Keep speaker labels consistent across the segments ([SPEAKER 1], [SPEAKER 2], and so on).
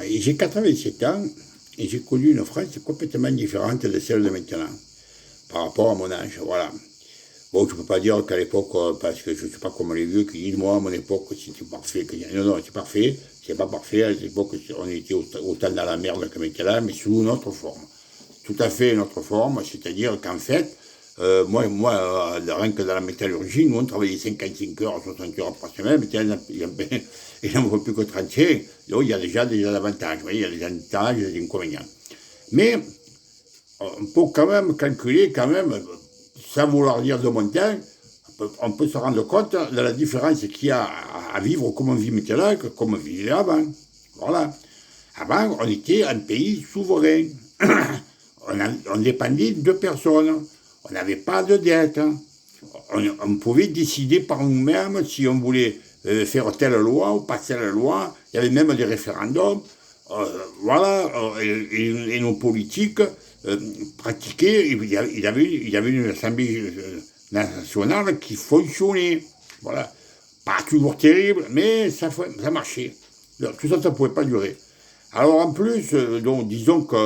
[SPEAKER 1] Et j'ai 87 ans et j'ai connu une France complètement différente de celle de maintenant, par rapport à mon âge, voilà. Bon, je ne peux pas dire qu'à l'époque, parce que je ne suis pas comme les vieux qui disent, moi, à mon époque, c'était parfait. Non, non, c'est parfait, c'est pas parfait. À l'époque, on était autant dans la merde que maintenant, mais sous une autre forme. Tout à fait une autre forme, c'est-à-dire qu'en fait, rien que dans la métallurgie, nous, on travaillait 55 heures, 60 heures par semaine, mais il n'en faut plus que 35. Donc, il y a déjà des avantages, vous voyez, il y a des avantages et des inconvénients. Mais, on peut quand même calculer, sans vouloir dire de mon temps, on peut se rendre compte de la différence qu'il y a à vivre comme on vit maintenant que comme on vivait avant. Voilà. Avant, on était un pays souverain. On dépendait de personnes. On n'avait pas de dette. On pouvait décider par nous-mêmes si on voulait faire telle loi ou pas telle loi. Il y avait même des référendums. Voilà. Et nos politiques pratiquaient. Il y avait une assemblée nationale qui fonctionnait. Voilà. Pas toujours terrible, mais ça marchait. Tout ça ne pouvait pas durer. Alors en plus, donc, disons que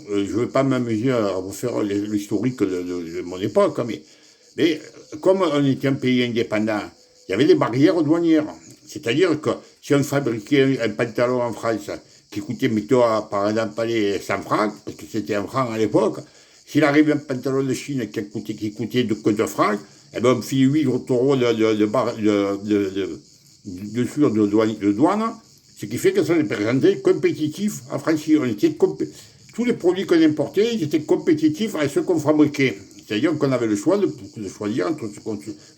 [SPEAKER 1] je ne vais pas m'amuser à refaire l'historique de mon époque, mais comme on était un pays indépendant, il y avait des barrières douanières. C'est-à-dire que si on fabriquait un pantalon en France qui coûtait, mettons, par exemple, 100 francs, parce que c'était un franc à l'époque, s'il arrivait un pantalon de Chine qui coûtait que 2 francs, eh ben on fit 8 euros de douane, ce qui fait que ça les présentait compétitifs en France. Tous les produits qu'on importait, ils étaient compétitifs à ceux qu'on fabriquait. C'est-à-dire qu'on avait le choix de choisir entre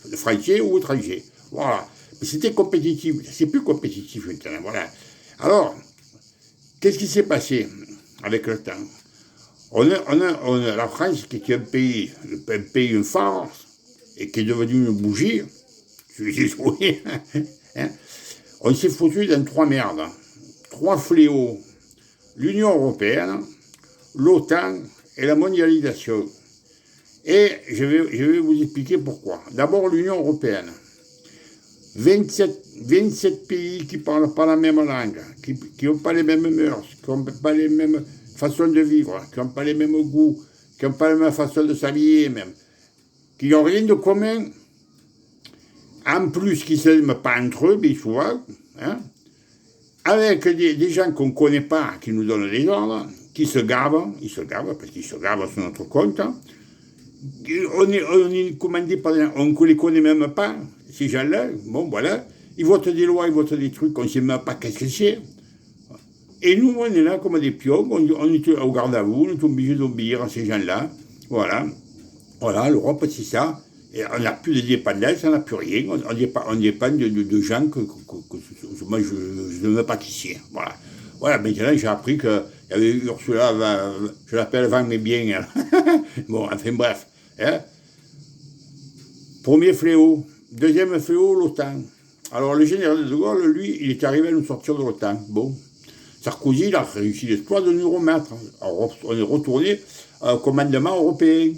[SPEAKER 1] le français ou étranger. Voilà. Mais c'était compétitif. C'est plus compétitif maintenant. Voilà. Alors, qu'est-ce qui s'est passé avec le temps? La France, qui était un pays phare, et qui est devenu une bougie, je suis désolé, hein, on s'est foutu dans 3 merdes, 3 fléaux. L'Union européenne, l'OTAN et la mondialisation. Et je vais vous expliquer pourquoi. D'abord, l'Union européenne. 27 pays qui ne parlent pas la même langue, qui n'ont pas les mêmes mœurs, qui n'ont pas les mêmes façons de vivre, qui n'ont pas les mêmes goûts, qui n'ont pas la même façon de s'habiller même, qui n'ont rien de commun. En plus, qui ne s'aiment pas entre eux, bien souvent, hein, avec des gens qu'on ne connaît pas, qui nous donnent des ordres, qui se gavent, parce qu'ils se gavent sur notre compte. On est commandé par des gens, on ne les connaît même pas, ces gens-là. Bon, voilà. Ils votent des lois, ils votent des trucs, on ne sait même pas qu'est-ce que c'est. Et nous, on est là comme des pions, on est au garde à vous, on est obligé d'obéir à ces gens-là. Voilà. Voilà, l'Europe, c'est ça. Et on n'a plus de dépendance, on n'a plus rien. On dépend de gens que moi, je ne veux pas qui voilà. Voilà, maintenant, j'ai appris qu'il y avait Ursula, je l'appelle Van mes biens. Bon, enfin, bref. Hein. Premier fléau. Deuxième fléau, l'OTAN. Alors, le général de Gaulle, lui, il est arrivé à nous sortir de l'OTAN. Bon. Sarkozy, il a réussi l'exploit de nous remettre. Alors, on est retourné au commandement européen.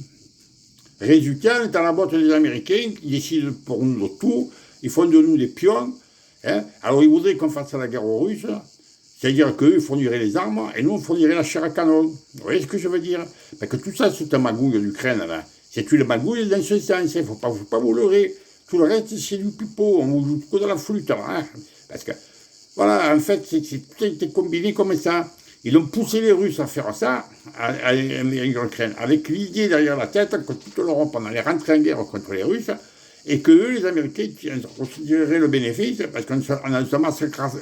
[SPEAKER 1] Résultat, on est à la botte des Américains qui décident pour nous de tout. Ils font de nous des pions. Hein. Alors, ils voudraient qu'on fasse la guerre aux Russes. C'est-à-dire qu'eux fourniraient les armes et nous, on fournirait la chair à canon. Vous voyez ce que je veux dire? Parce que tout ça, c'est un magouille d'Ukraine. C'est une magouille dans ce sens. Il ne faut pas vous leurrer. Tout le reste, c'est du pipeau. On vous joue que de la flûte. Hein. Parce que, voilà, en fait, tout a été combiné comme ça. Ils ont poussé les Russes à faire ça, à l'Ukraine, avec l'idée derrière la tête que toute l'Europe, on allait rentrer en guerre contre les Russes, et que eux, les Américains, considéreraient le bénéfice, parce qu'on se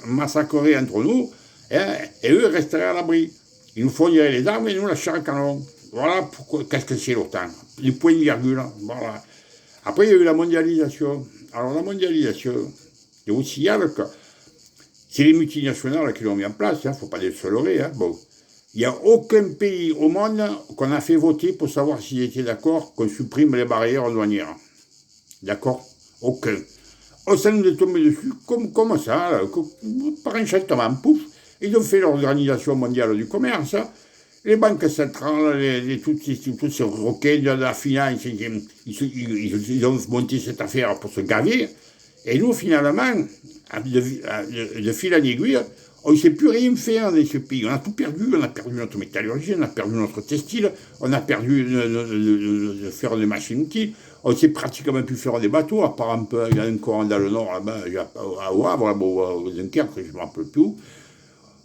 [SPEAKER 1] massacrerait entre nous, hein, et eux resteraient à l'abri. Ils nous fourniraient les armes et nous la chair à canon. Voilà pourquoi, qu'est-ce que c'est l'OTAN. Les points de virgule, voilà. Après, il y a eu la mondialisation. Alors, la mondialisation, il y a aussi que c'est les multinationales qui l'ont mis en place, il ne faut pas les se leurrer. Hein. Bon. Il n'y a aucun pays au monde qu'on a fait voter pour savoir s'ils étaient d'accord qu'on supprime les barrières douanières. D'accord? Aucun. Oh, ça nous est tombé dessus, comme ça, là, par enchantement, pouf. Ils ont fait l'Organisation mondiale du commerce, les banques centrales, tous ces roquets de la finance, ils ont monté cette affaire pour se gaver. Et nous, finalement, de fil en aiguille, on ne sait plus rien faire dans ce pays. On a tout perdu. On a perdu notre métallurgie, on a perdu notre textile, on a perdu de faire des machines-outils. On ne sait pratiquement plus faire des bateaux, à part un peu, il y a un courant dans le nord, là-bas, à Wavre, au Dunkerque, je ne me rappelle plus où.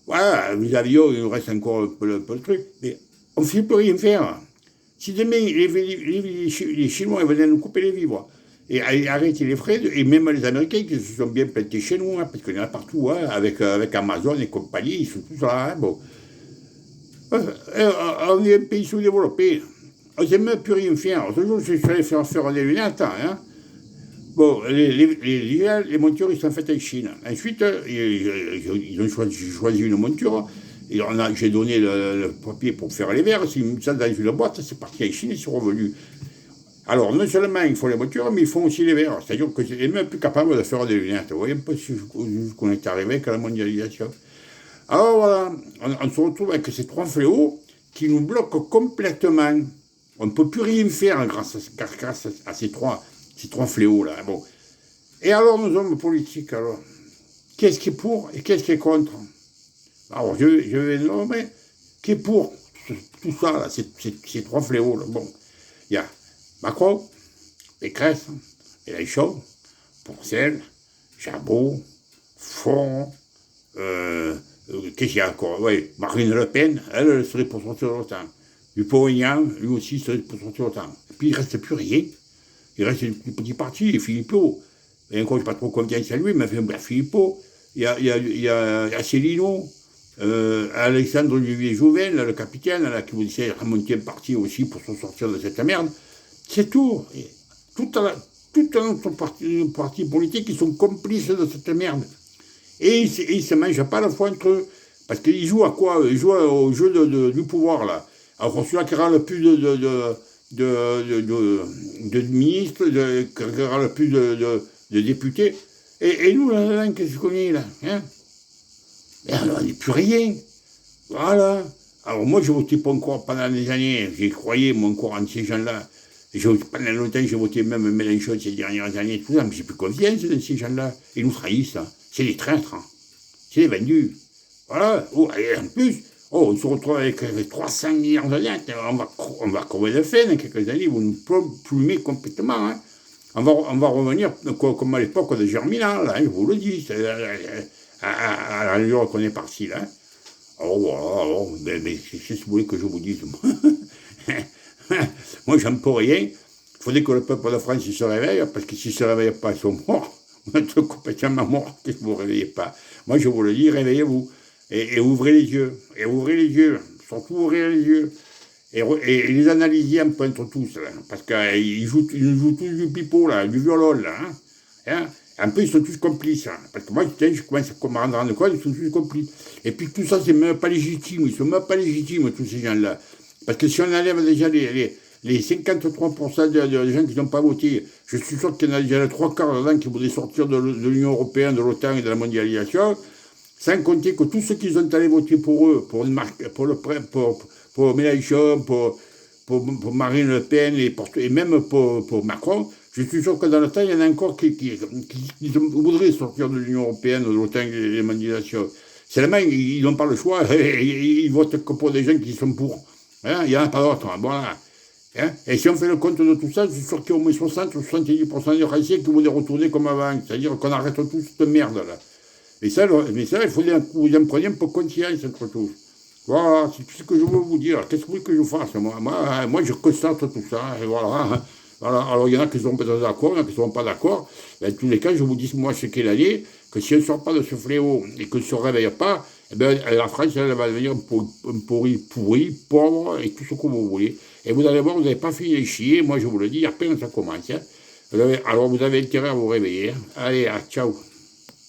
[SPEAKER 1] Voilà, les avions, il nous reste encore un peu le truc. Mais on ne sait plus rien faire. Si demain, les Chinois venaient nous couper les vivres, et arrêter les frais, et même les Américains qui se sont bien plantés chez nous, parce qu'il y en a partout, avec Amazon et compagnie, ils sont tous là. Bon. On est un pays sous-développé. On ne sait même plus rien faire. Toujours, je suis allé faire des lunettes. Hein. Bon, les montures, ils sont faites en Chine. Ensuite, ils ont choisi une monture. J'ai donné le papier pour faire les verres. S'ils mettent ça dans une boîte, c'est parti en Chine, ils sont revenus. Alors, non seulement ils font les montures, mais ils font aussi les verres. C'est-à-dire que c'est même plus capable de faire des lunettes. Vous voyez un peu jusqu'où on est arrivé avec la mondialisation. Alors voilà, on se retrouve avec ces trois fléaux qui nous bloquent complètement. On ne peut plus rien faire grâce à ces trois fléaux-là. Bon. Et alors, nos hommes politiques, alors, qu'est-ce qui est pour et qu'est-ce qui est contre? Alors, je vais nommer qui est pour tout ça, là, ces trois fléaux-là. Bon, il y a Macron, Pécresse, Mélenchon, Pourcel, Chabot, Font, qu'est-ce qu'il y a encore? Oui, Marine Le Pen, elle serait pour sortir de l'OTAN. Dupont-Aignan, lui aussi, serait pour sortir de l'OTAN. Et puis il ne reste plus rien. Il reste des petits partis, les Philippot. Et encore, je n'ai pas trop confiance à lui, mais enfin, bref, Philippot. Il y a Asselineau, Alexandre Olivier Jouven, le capitaine, là, qui vous essaie de remonter un parti aussi pour se sortir de cette merde. C'est tout. Tout notre parti politique, ils sont complices de cette merde. Et ils ne se mangent pas la fois entre eux. Parce qu'ils jouent à quoi? Ils jouent au jeu du pouvoir, là. Alors, celui-là qui aura le plus de ministres, qui aura le plus de députés. Et nous, là, qu'est-ce qu'on est, là hein? On n'est plus rien. Voilà. Alors, moi, j'ai voté pas encore pendant des années. J'ai croyé, moi, encore en ces gens-là. Pendant longtemps, j'ai voté même Mélenchon ces dernières années, tout ça, mais j'ai plus confiance dans ces gens-là. Ils nous trahissent, hein. C'est des traîtres, hein. C'est des vendus. Voilà. Oh, et en plus, on se retrouve avec 300 milliards de dettes. On va crever de faim dans quelques années. Ils vont nous plumer complètement. Hein. On va revenir comme à l'époque de Germinal, là, je vous le dis. À l'allure qu'on est parti, là. Alors voilà, mais c'est ce que vous voulez que je vous dise. Moi, j'en peux rien. Il faudrait que le peuple de France se réveille, parce que s'il ne se réveille pas, ils sont morts. On est complètement morts si vous ne vous réveillez pas. Moi, je vous le dis, réveillez-vous. Et ouvrez les yeux. Et ouvrez les yeux. Surtout, ouvrez les yeux. Et les analysiens me pointent tous, là, parce qu'ils nous jouent tous du pipeau, là, du violon, là. Hein. Un peu, ils sont tous complices. Hein, parce que moi, je commence à me rendre compte, ils sont tous complices. Et puis tout ça, c'est même pas légitime. Ils sont même pas légitimes, tous ces gens-là. Parce que si on enlève déjà les 53% des gens qui n'ont pas voté, je suis sûr qu'il y en a déjà les 3/4 dedans qui voudraient sortir de l'Union Européenne, de l'OTAN et de la mondialisation, sans compter que tous ceux qui sont allés voter pour eux, pour Mélenchon, pour Marine Le Pen et même pour Macron, je suis sûr que dans le temps, il y en a encore qui voudraient sortir de l'Union Européenne, de l'OTAN et de la mondialisation. Seulement, ils n'ont pas le choix, ils votent que pour des gens qui sont pour. Hein, il n'y en a pas d'autres. Hein, voilà. Hein, et si on fait le compte de tout ça, je suis sûr qu'il y a au moins 60 ou 70% des Français qui voudraient retourner comme avant. C'est-à-dire qu'on arrête toute cette merde-là. Mais ça, il faut que vous en preniez un peu conscience entre tous. Voilà, c'est tout ce que je veux vous dire. Qu'est-ce que vous voulez que je fasse, moi, je constate tout ça. Et voilà. Voilà. Alors, il y en a qui ne sont pas d'accord, il y en a qui ne sont pas d'accord. Dans tous les cas, je vous dis, moi, ce qu'est l'année, que si on ne sort pas de ce fléau et qu'on ne se réveille pas, eh bien, la France, elle va devenir pourri, pauvre, et tout ce que vous voulez. Et vous allez voir, vous n'avez pas fini de chier. Moi, je vous le dis, à peine ça commence. Hein. Alors, vous avez intérêt à vous réveiller. Hein. Allez, ciao.